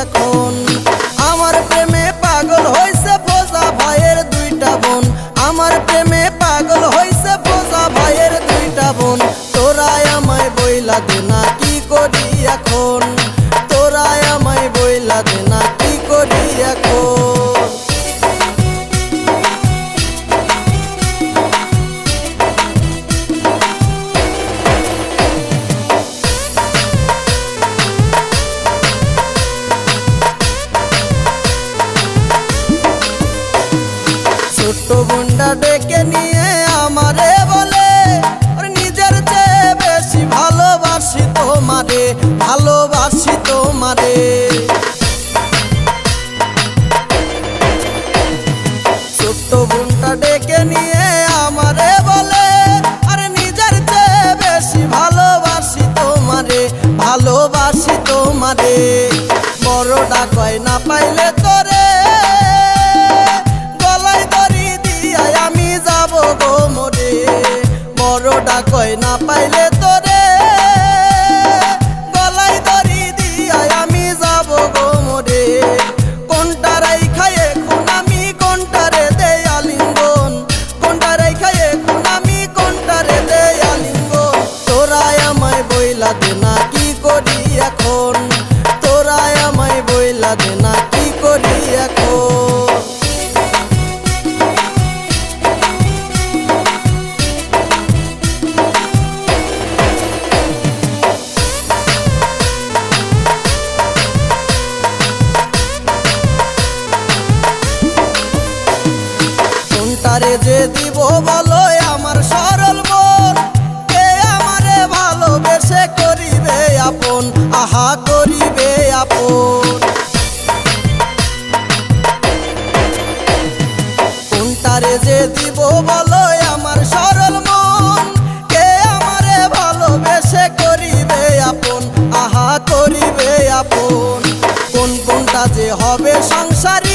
এখন। আমার প্রেমে পাগল হইছে ফোজা ভাইয়ের দুইটা বোন, আমার প্রেমে পাগল হইছে ফোজা ভাইয়ের দুইটা বোন। তোরাই আমায় বইলা দে না কি করি এখন, তোরাই আমায় বইলা দে না কি করি এখন। ছোট্ট বোনটা ডেকে নিয়ে আমারে বলে, ওর নিজের চেয়ে বেশি ভালোবাসি তোমারে, ভালোবাসি তোমারে। ছোট্ট বোনটা ডেকে নিয়ে আমারে বলে, আরে নিজের চেয়ে বেশি ভালোবাসি তোমারে, ভালোবাসি তোমারে। বড়টা কয় না পাইলে তোরে বড়টা কয় না পাইলে তোরে গলায় দড়ি দিয়াই আমি যাব গো মোরে। কোনটা রাইখাই এখন আমি কোনটারে দেই আলিঙ্গন, কোনটা রাইখাই এখন আমি কোনটারে দেই আলিঙ্গন। তোরাই আমায় বইলা দে না কি করি এখন, তোরাই আমায় বইলা দে না কি করি এখন। কোনটারে যে দিব বলো আমার সরল মন, কে আমারে ভালোবেসে করিবে আপন, আহা করিবে আপন। কোনটারে যে দিব বলো আমার সরল মন, কে আমারে ভালোবেসে করিবে আপন, আহা করিবে আপন। কোনটা যে হবে সংসারী